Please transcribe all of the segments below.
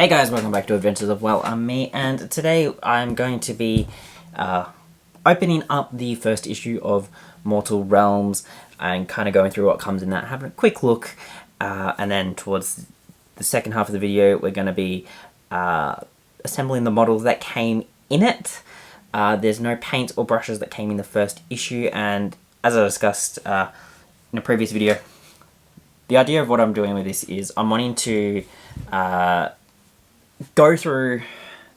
Hey guys, welcome back to Adventures of Well, I'm me, and today I'm going to be opening up the first issue of Mortal Realms and kind of going through what comes in that, having a quick look, and then towards the second half of the video we're going to be assembling the models that came in it. There's no paints or brushes that came in the first issue, and as I discussed in a previous video, the idea of what I'm doing with this is I'm wanting to go through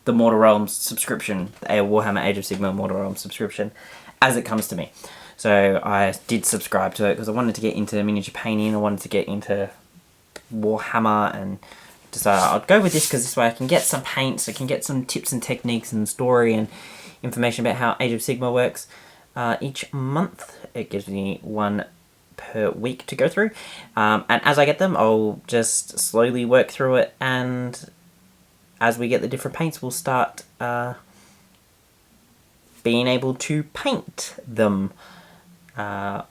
the Mortal Realms subscription, a Warhammer Age of Sigmar Mortal Realms subscription, as it comes to me. So I did subscribe to it because I wanted to get into miniature painting, I wanted to get into Warhammer, and decided I'd go with this because this way I can get some paints, I can get some tips and techniques and story and information about how Age of Sigmar works. Each month it gives me one per week to go through, and as I get them I'll just slowly work through it, and as we get the different paints we'll start being able to paint them, and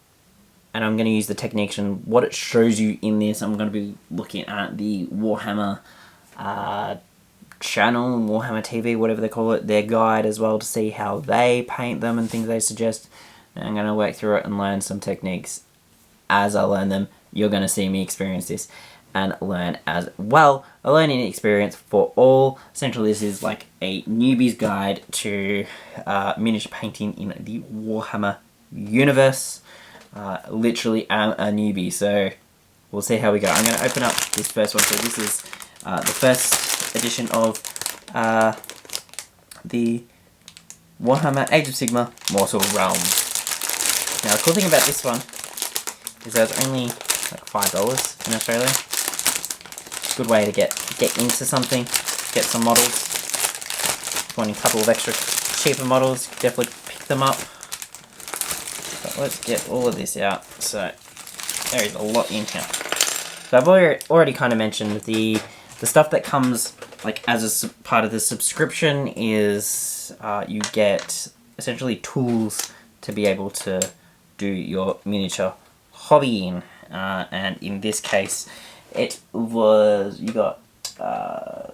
I'm going to use the techniques and what it shows you in this. I'm going to be looking at the Warhammer channel, Warhammer TV, whatever they call it, their guide as well, to see how they paint them and things they suggest. And I'm going to work through it and learn some techniques. As I learn them, you're going to see me experience this and learn as well. A learning experience for all. Essentially this is like a newbie's guide to miniature painting in the Warhammer universe. Literally am a newbie, so we'll see how we go. I'm going to open up this first one. So this is the first edition of the Warhammer Age of Sigmar Mortal Realms. Now the cool thing about this one is that it's only like $5 in Australia. Good way to get into something, get some models. If you want a couple of extra cheaper models, definitely pick them up. But let's get all of this out. So there is a lot in here. So I've already kind of mentioned the stuff that comes like as a part of the subscription is you get essentially tools to be able to do your miniature hobbying, and in this case it was, you got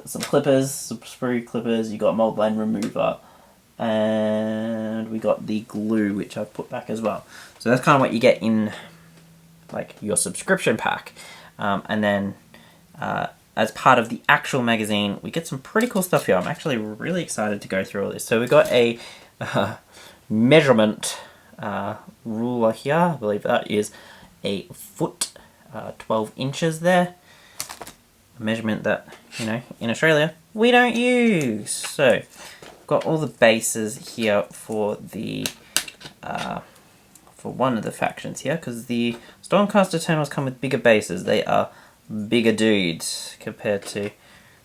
some clippers, some sprue clippers, you got mold line remover, and we got the glue, which I've put back as well. So that's kind of what you get in like your subscription pack, and then as part of the actual magazine we get some pretty cool stuff here. I'm actually really excited to go through all this. So we got a measurement ruler here. I believe that is a foot, 12 inches there. A measurement that, you know, in Australia we don't use. So got all the bases here for the for one of the factions here, because the Stormcast Eternals come with bigger bases. They are bigger dudes compared to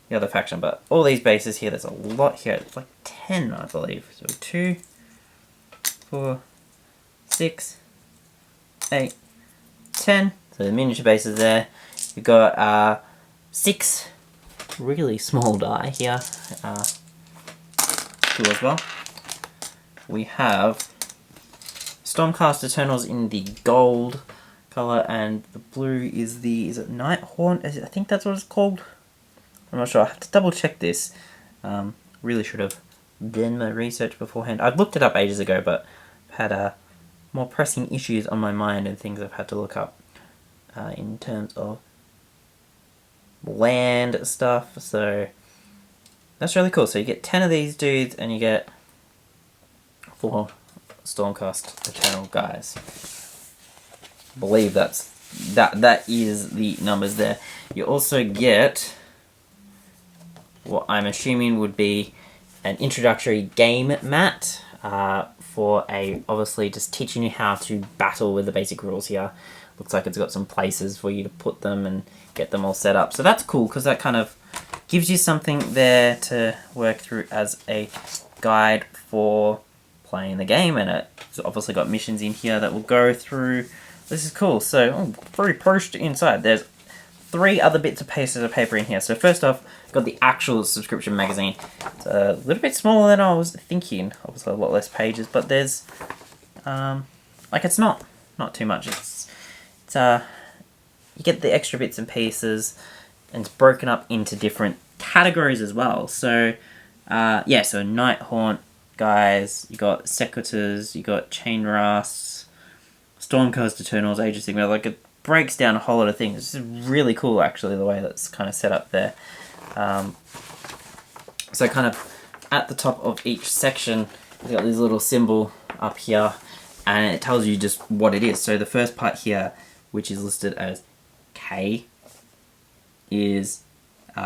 the other faction, but all these bases here, there's a lot here. It's like 10, I believe. So 2, 4, 6, 8, 10. So the miniature bases there. We've got 6 really small die here. Cool as well. We have Stormcast Eternals in the gold color, and the blue is the, is it Nighthorn? I think that's what it's called. I'm not sure. I have to double check this. Really should have done my research beforehand. I've looked it up ages ago, but I've had more pressing issues on my mind and things I've had to look up in terms of land stuff. So that's really cool. So you get 10 of these dudes and you get 4 Stormcast Eternal guys. I believe that is the numbers there. You also get what I'm assuming would be an introductory game mat, for obviously just teaching you how to battle with the basic rules here. Looks like it's got some places for you to put them and get them all set up. So that's cool, because that kind of gives you something there to work through as a guide for playing the game, and it's obviously got missions in here that we'll go through. This is cool. So very pushed inside. There's 3 other bits of pieces of paper in here. So first off, got the actual subscription magazine. It's a little bit smaller than I was thinking. Obviously a lot less pages, but there's like, it's not too much. It's you get the extra bits and pieces, and it's broken up into different categories as well. So, yeah, so Nighthaunt guys, you got Sequitors, you got Chain Rasps, Stormcast Eternals, Age of Sigmar. Like, it breaks down a whole lot of things. This is really cool, actually, the way that's kind of set up there. So kind of at the top of each section, you've got this little symbol up here, and it tells you just what it is. So the first part here, which is listed as K, is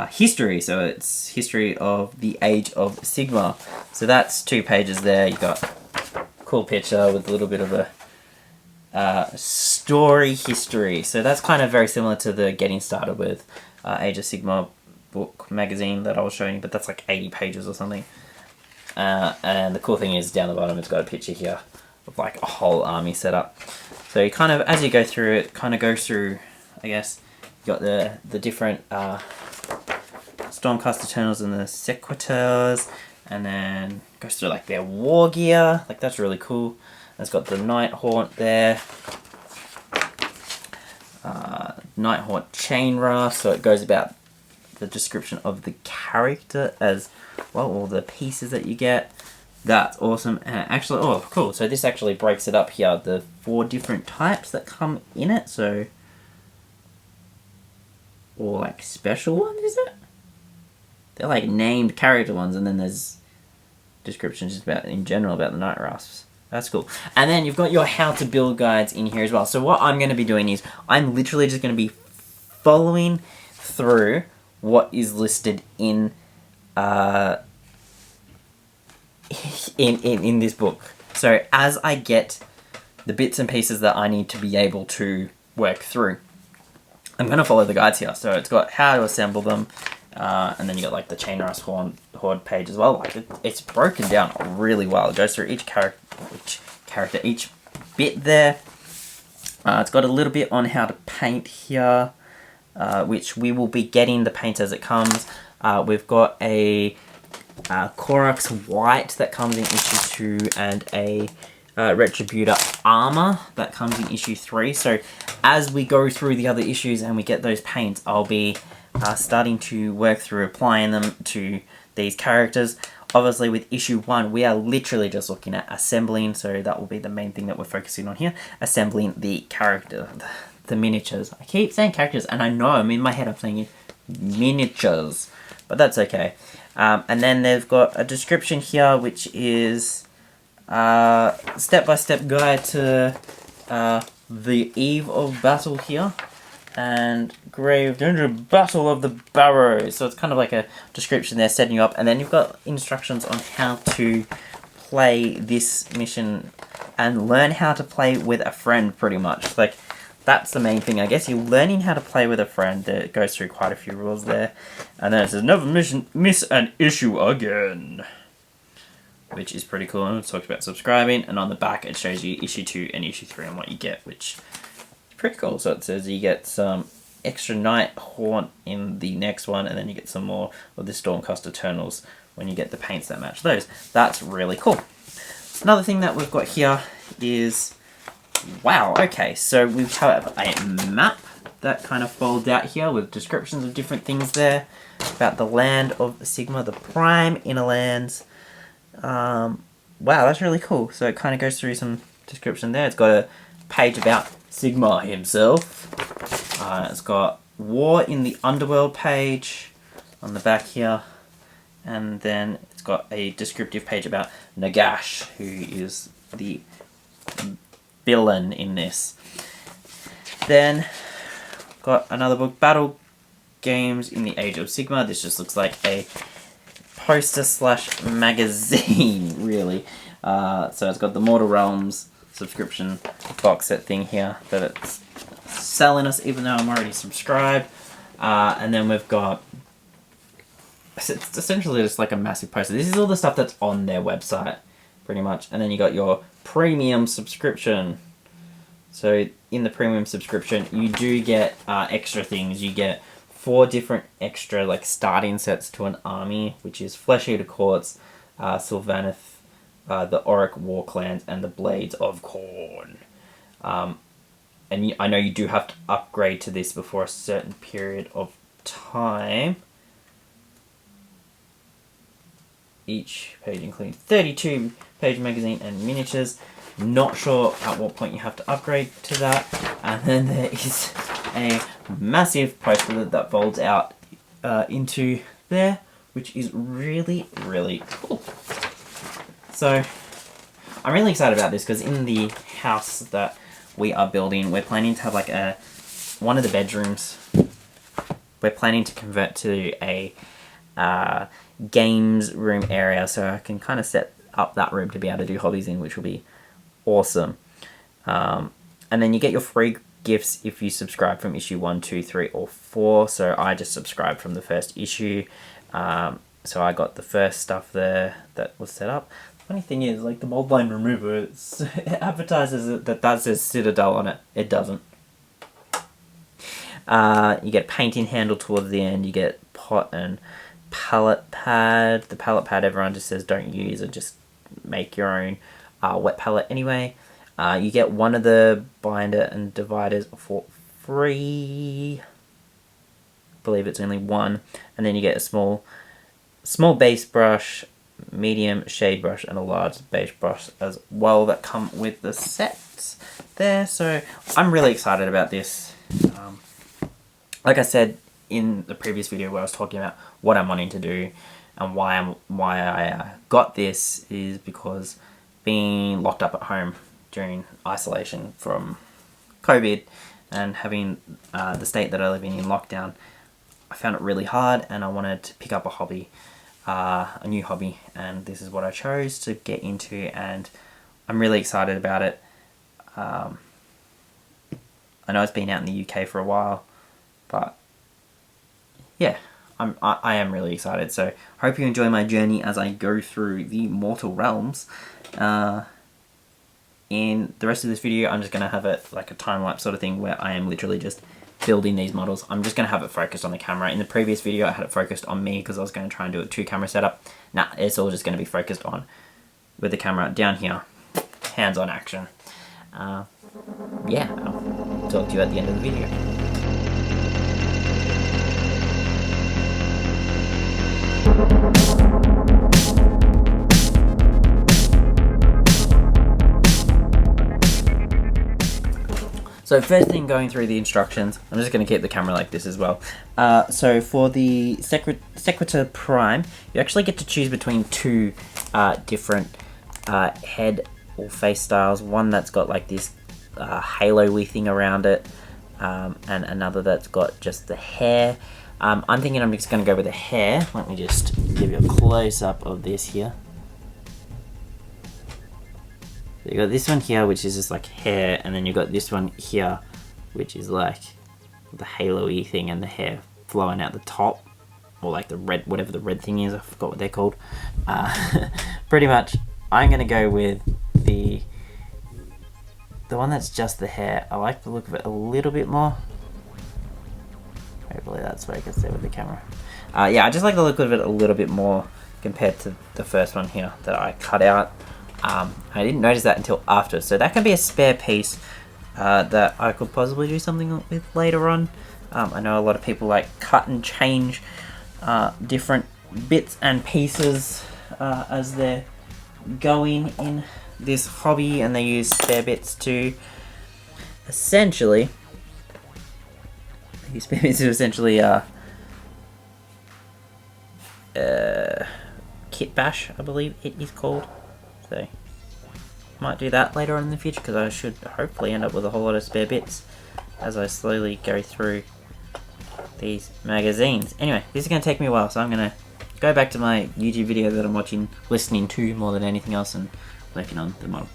history. So it's history of the Age of Sigmar. So that's 2 pages there. You've got a cool picture with a little bit of a story history. So that's kind of very similar to the Getting Started with Age of Sigmar book magazine that I was showing you, but that's like 80 pages or something. And the cool thing is down the bottom it's got a picture here of like a whole army set up. So you kind of, as you go through it, kind of goes through, I guess, you got the different Stormcast Eternals and the Sequitors, and then goes through like their war gear. Like, that's really cool. And it's got the Nighthaunt there. Nighthaunt Chain Rasp, so it goes about the description of the character as well, all the pieces that you get. That's awesome. And actually, oh, cool. So this actually breaks it up here, the 4 different types that come in it. So, or like special ones, is it? They're like named character ones, and then there's descriptions just about, in general, about the Night Rasps. That's cool. And then you've got your how to build guides in here as well. So what I'm going to be doing is, I'm literally just going to be following through what is listed in in this book. So as I get the bits and pieces that I need to be able to work through, I'm going to follow the guides here. So it's got how to assemble them, and then you got like the Chain Rasp Horde page as well. Like, it's broken down really well. It goes through each character, each bit there. It's got a little bit on how to paint here, which we will be getting the paint as it comes. We've got a Korax White that comes in issue 2, and a Retributor Armor that comes in issue 3. So as we go through the other issues and we get those paints, I'll be starting to work through applying them to these characters. Obviously with issue 1, we are literally just looking at assembling, so that will be the main thing that we're focusing on here. Assembling the character, the miniatures. I keep saying characters, and I know I'm in my head I'm saying miniatures, but that's okay. And then they've got a description here, which is step-by-step guide to the eve of battle here, and Grave Danger Battle of the Barrows. So it's kind of like a description there setting you up, and then you've got instructions on how to play this mission and learn how to play with a friend, pretty much. Like, that's the main thing, I guess. You're learning how to play with a friend. It goes through quite a few rules there. And then it says, never miss an issue again, which is pretty cool. And it talks about subscribing. And on the back, it shows you issue 2 and issue 3 and what you get, which is pretty cool. So it says you get some extra Nighthaunt in the next one, and then you get some more of the Stormcast Eternals when you get the paints that match those. That's really cool. Another thing that we've got here is... wow, okay, so we have a map that kind of folds out here with descriptions of different things there about the land of Sigmar, the prime inner lands. Wow, that's really cool. So it kind of goes through some description there. It's got a page about Sigmar himself. It's got War in the Underworld page on the back here. And then it's got a descriptive page about Nagash, who is the villain in this. Then got another book, Battle Games in the Age of Sigmar. This just looks like a poster slash magazine, really. So it's got the Mortal Realms subscription box set thing here that it's selling us, even though I'm already subscribed. And then we've got, it's essentially just like a massive poster. This is all the stuff that's on their website, pretty much. And then you got your premium subscription. So in the premium subscription, you do get extra things. You get 4 different extra like starting sets to an army, which is Flesh Eater Courts, Sylvaneth, the Auric War Clans, and the Blades of Khorne. And I know you do have to upgrade to this before a certain period of time. each page including 32 page magazine and miniatures. Not sure at what point you have to upgrade to that. And then there is a massive poster that folds out into there, which is really, really cool. So I'm really excited about this because in the house that we are building, we're planning to have like one of the bedrooms, we're planning to convert to a games room area, so I can kind of set up that room to be able to do hobbies in, which will be awesome. And then you get your free gifts if you subscribe from issue 1, 2, 3, or 4. So I just subscribed from the first issue. So I got the first stuff there that was set up. Funny thing is, like the mold line remover, it advertises that says Citadel on it. It doesn't. You get painting handle towards the end. You get pot and palette pad. The palette pad everyone just says don't use and just make your own wet palette anyway. You get one of the binder and dividers for free. I believe it's only one. And then you get a small base brush, medium shade brush, and a large base brush as well that come with the sets there. So I'm really excited about this. Like I said in the previous video where I was talking about what I'm wanting to do and why I got this is because being locked up at home during isolation from COVID and having the state that I live in lockdown, I found it really hard and I wanted to pick up a hobby, a new hobby, and this is what I chose to get into, and I'm really excited about it. I know it's been out in the UK for a while, but yeah, I am really excited. So I hope you enjoy my journey as I go through the Mortal Realms. In the rest of this video, I'm just going to have it like a time-lapse sort of thing where I am literally just building these models. I'm just going to have it focused on the camera. In the previous video, I had it focused on me because I was going to try and do a 2-camera setup. Nah, it's all just going to be focused on with the camera down here, hands-on action. Yeah, I'll talk to you at the end of the video. So first thing, going through the instructions, I'm just going to keep the camera like this as well. So for the Sequitur Prime, you actually get to choose between two different head or face styles. One that's got like this halo-y thing around it, and another that's got just the hair. I'm thinking I'm just going to go with the hair. Let me just give you a close-up of this here. So you got this one here, which is just like hair, and then you got this one here, which is like the halo-y thing and the hair flowing out the top, or like the red, whatever the red thing is, I forgot what they're called. Pretty much, I'm gonna go with the one that's just the hair. I like the look of it a little bit more. Hopefully that's focused there with the camera. Yeah, I just like the look of it a little bit more compared to the first one here that I cut out. I didn't notice that until after, so that can be a spare piece that I could possibly do something with later on. I know a lot of people like cut and change different bits and pieces as they're going in this hobby, and they use spare bits to essentially kit bash, I believe it is called. So might do that later on in the future, because I should hopefully end up with a whole lot of spare bits as I slowly go through these magazines. Anyway, this is going to take me a while, so I'm going to go back to my YouTube video that I'm watching, listening to more than anything else, and working on the model.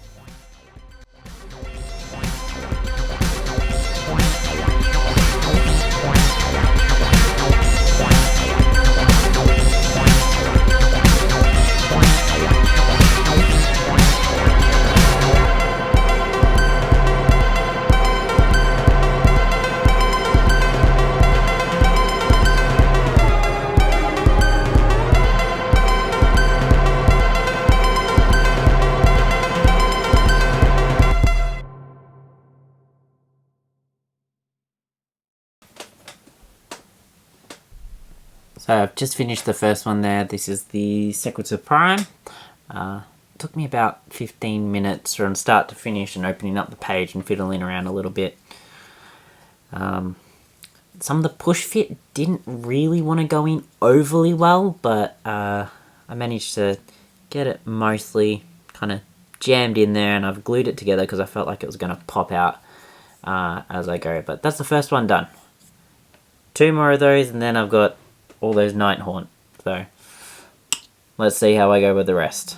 I've just finished the first one there. This is the Sequitur Prime. It took me about 15 minutes from start to finish and opening up the page and fiddling around a little bit. Some of the push fit didn't really want to go in overly well, but I managed to get it mostly kind of jammed in there, and I've glued it together because I felt like it was going to pop out as I go. But that's the first one done. 2 more of those, and then I've got all those Nighthaunt. So let's see how I go with the rest.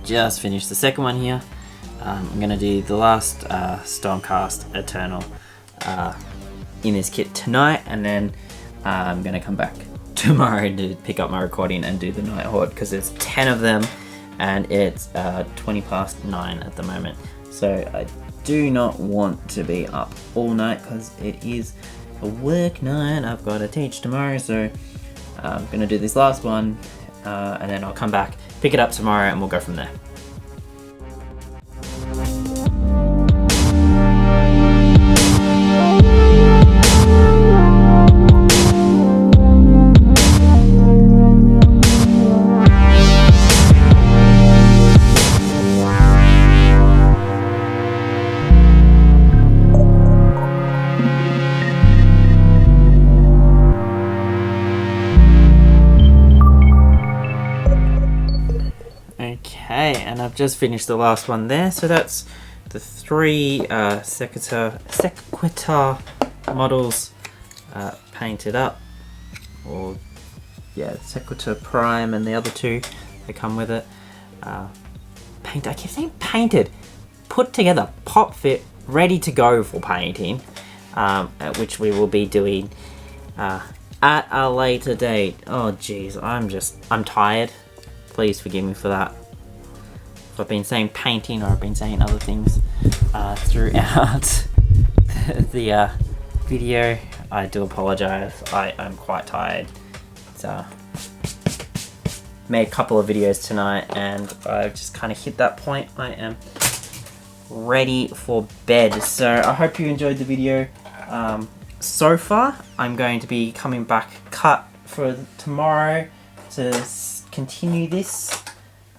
Just finished the second one here. I'm going to do the last Stormcast Eternal in this kit tonight, and then I'm going to come back tomorrow to pick up my recording and do the Nighthaunt, because there's 10 of them and it's 20 past 9 at the moment. So I do not want to be up all night because it is a work night. I've got to teach tomorrow, so I'm going to do this last one and then I'll come back, pick it up tomorrow, and we'll go from there. And I've just finished the last one there, so that's the 3 Sequitur models painted up, or yeah, Sequitur Prime and the other 2 that come with it. I keep saying painted, put together, pop fit, ready to go for painting, which we will be doing at a later date. Oh geez, I'm tired. Please forgive me for that. I've been saying painting, or I've been saying other things throughout the video. I do apologize. I am quite tired. It's, made a couple of videos tonight and I've just kind of hit that point. I am ready for bed. So I hope you enjoyed the video. So far, I'm going to be coming back cut for tomorrow to continue this.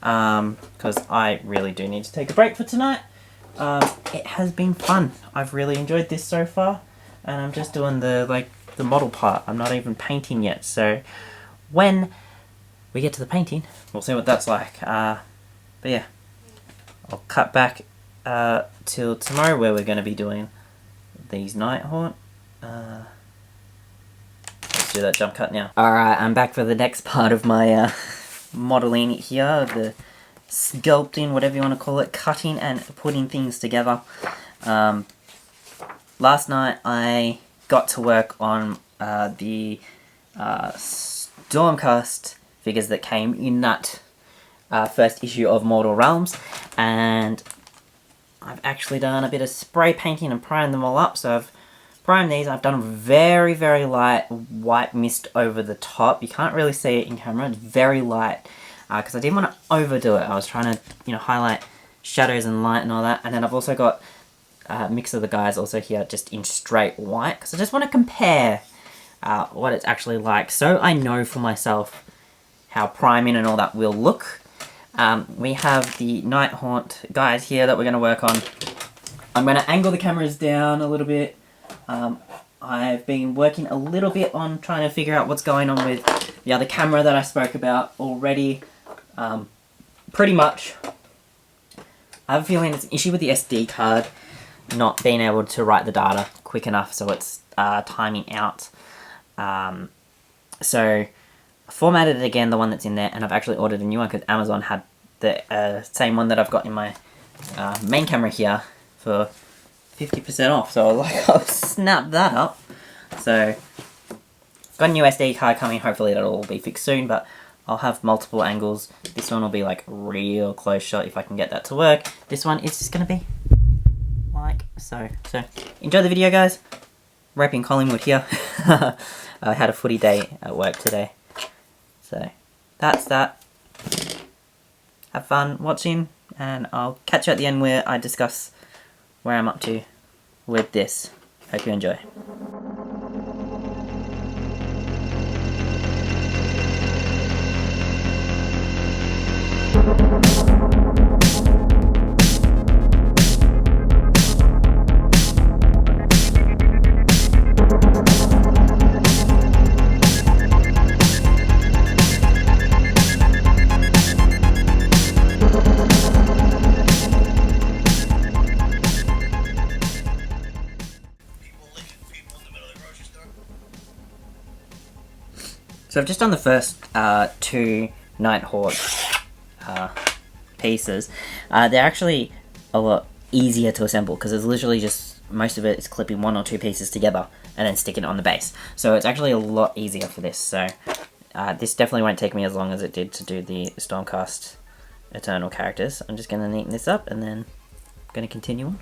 Because I really do need to take a break for tonight. It has been fun. I've really enjoyed this so far, and I'm just doing the model part. I'm not even painting yet, so when we get to the painting, we'll see what that's like. But yeah, I'll cut back till tomorrow, where we're going to be doing these Nighthaunt. Let's do that jump cut now. Alright, I'm back for the next part of my modeling here, the sculpting, whatever you want to call it, cutting and putting things together. Last night I got to work on the Stormcast figures that came in that first issue of Mortal Realms, and I've actually done a bit of spray painting and primed them all up. So I've primed these. I've done very, very light white mist over the top. You can't really see it in camera. It's very light because I didn't want to overdo it. I was trying to, highlight shadows and light and all that. And then I've also got a mix of the guys also here just in straight white, because I just want to compare what it's actually like, so I know for myself how priming and all that will look. We have the Nighthaunt guys here that we're going to work on. I'm going to angle the cameras down a little bit. I've been working a little bit on trying to figure out what's going on with the other camera that I spoke about already. Pretty much, I have a feeling it's an issue with the SD card not being able to write the data quick enough, so it's timing out. So formatted it again, the one that's in there, and I've actually ordered a new one because Amazon had the same one that I've got in my main camera here for 50% off. So I was like, I'll snap that up. So, got a new SD card coming. Hopefully that'll all be fixed soon, but I'll have multiple angles. This one will be like real close shot if I can get that to work. This one is just going to be like so. So, enjoy the video, guys. Rapping Collingwood here. I had a footy day at work today. So, that's that. Have fun watching, and I'll catch you at the end where I discuss where I'm up to with this. Hope you enjoy. So I've just done the first two Nighthawk pieces. They're actually a lot easier to assemble because it's literally just, most of it is clipping one or two pieces together and then sticking it on the base. So it's actually a lot easier for this. So this definitely won't take me as long as it did to do the Stormcast Eternal characters. I'm just going to neaten this up and then I'm going to continue on.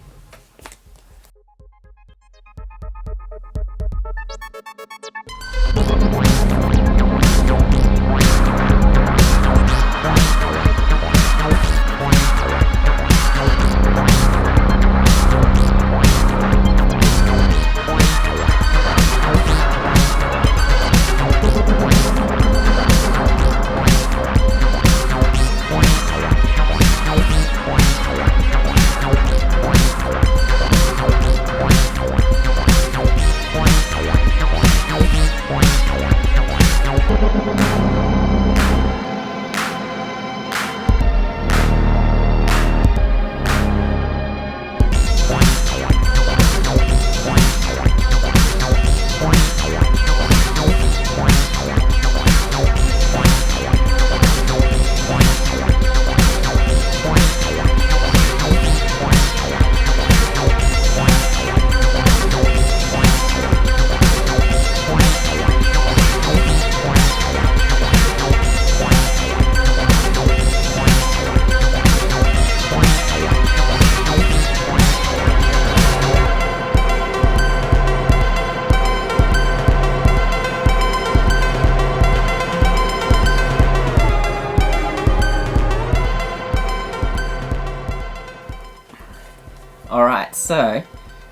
Alright, so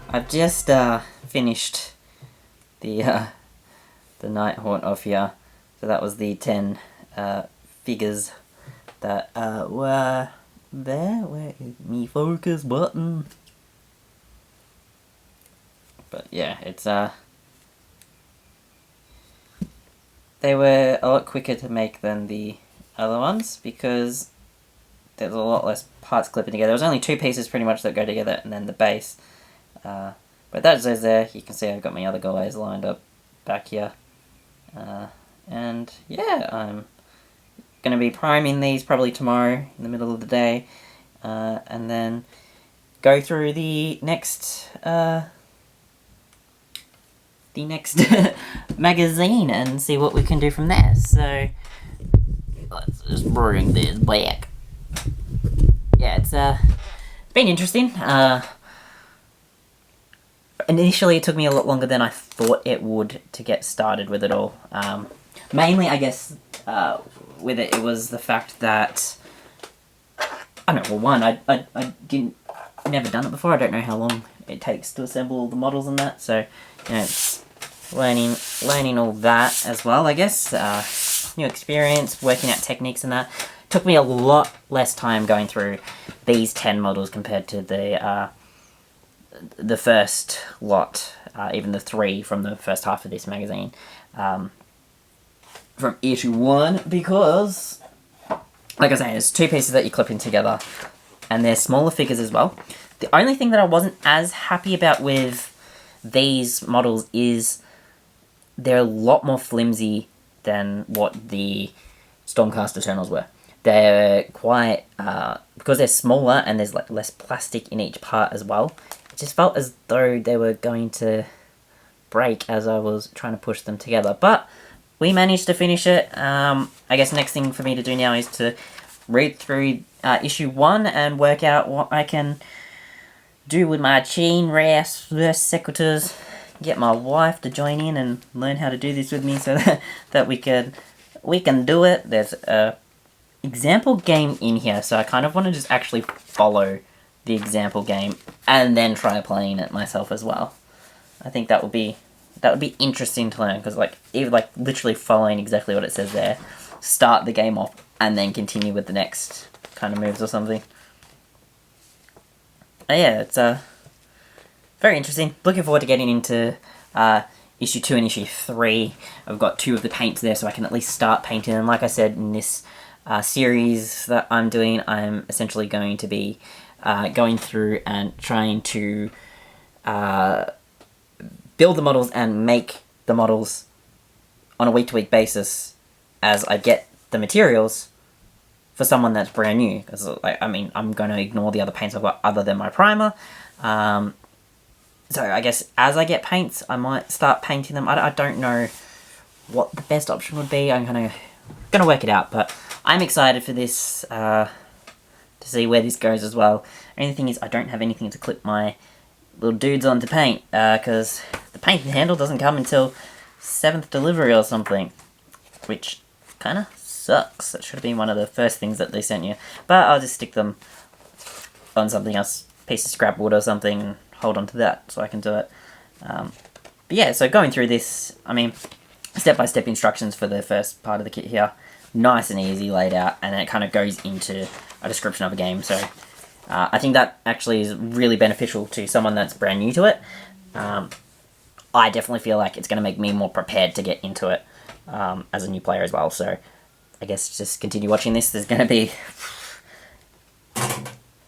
I've just finished the Nighthawk off here. So that was the 10 figures that were there. Where is me focus button? But yeah, it's they were a lot quicker to make than the other ones because there's a lot less parts clipping together. There's only two pieces pretty much that go together and then the base. But that says there, you can see I've got my other guys lined up back here. And yeah, I'm going to be priming these probably tomorrow in the middle of the day. And then go through the next magazine and see what we can do from there. So let's just bring this back. Yeah, it's been interesting. Initially it took me a lot longer than I thought it would to get started with it all. Mainly, I guess, with it was the fact that, I don't know, well, one, I never done it before. I don't know how long it takes to assemble all the models and that, so, you know, it's learning all that as well, I guess. New experience, working out techniques and that. Took me a lot less time going through these 10 models compared to the first lot, even the 3 from the first half of this magazine, from issue 1, because, like I was saying, there's 2 pieces that you clip in together, and they're smaller figures as well. The only thing that I wasn't as happy about with these models is they're a lot more flimsy than what the Stormcast Eternals were. They're quite, because they're smaller and there's like less plastic in each part as well, it just felt as though they were going to break as I was trying to push them together. But we managed to finish it. I guess next thing for me to do now is to read through issue 1 and work out what I can do with my chain race secateurs. Get my wife to join in and learn how to do this with me so that we can do it. There's a example game in here, so I kind of want to just actually follow the example game and then try playing it myself as well. I think that would be interesting to learn, because even literally following exactly what it says there, start the game off and then continue with the next kind of moves or something. Yeah, it's very interesting. Looking forward to getting into issue 2 and issue 3. I've got 2 of the paints there, so I can at least start painting. And like I said, in this series that I'm doing, I'm essentially going to be going through and trying to build the models and make the models on a week-to-week basis as I get the materials for someone that's brand new. Because, I'm going to ignore the other paints I've got other than my primer. So I guess as I get paints, I might start painting them. I don't know what the best option would be. I'm gonna work it out, but I'm excited for this, to see where this goes as well. Only thing is, I don't have anything to clip my little dudes on to paint, because the painting handle doesn't come until 7th delivery or something, which kind of sucks. That should have been one of the first things that they sent you, but I'll just stick them on something else, piece of scrap wood or something, and hold on to that so I can do it. But yeah, so going through this, step-by-step instructions for the first part of the kit here, nice and easy laid out, and then it kind of goes into a description of a game. So I think that actually is really beneficial to someone that's brand new to it. I definitely feel like it's going to make me more prepared to get into it as a new player as well. So I guess just continue watching this. There's going to be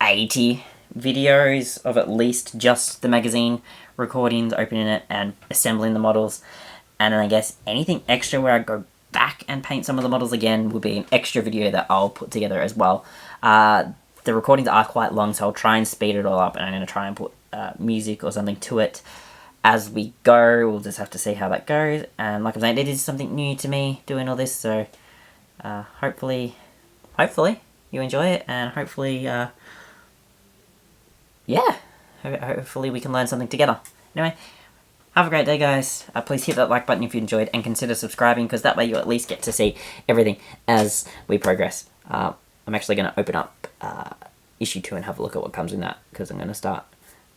80 videos of at least just the magazine recordings, opening it and assembling the models. And then I guess anything extra where I go back and paint some of the models again will be an extra video that I'll put together as well. The recordings are quite long, so I'll try and speed it all up, and I'm going to try and put music or something to it as we go. We'll just have to see how that goes. And like I'm saying, it is something new to me doing all this, so hopefully you enjoy it, and hopefully hopefully we can learn something together. Anyway, have a great day, guys. Please hit that like button if you enjoyed, and consider subscribing, because that way you at least get to see everything as we progress. I'm actually going to open up issue 2 and have a look at what comes in that, because I'm going to start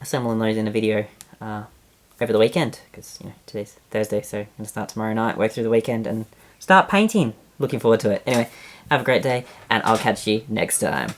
assembling those in a video over the weekend, because today's Thursday, so I'm going to start tomorrow night, work through the weekend, and start painting. Looking forward to it. Anyway, have a great day, and I'll catch you next time.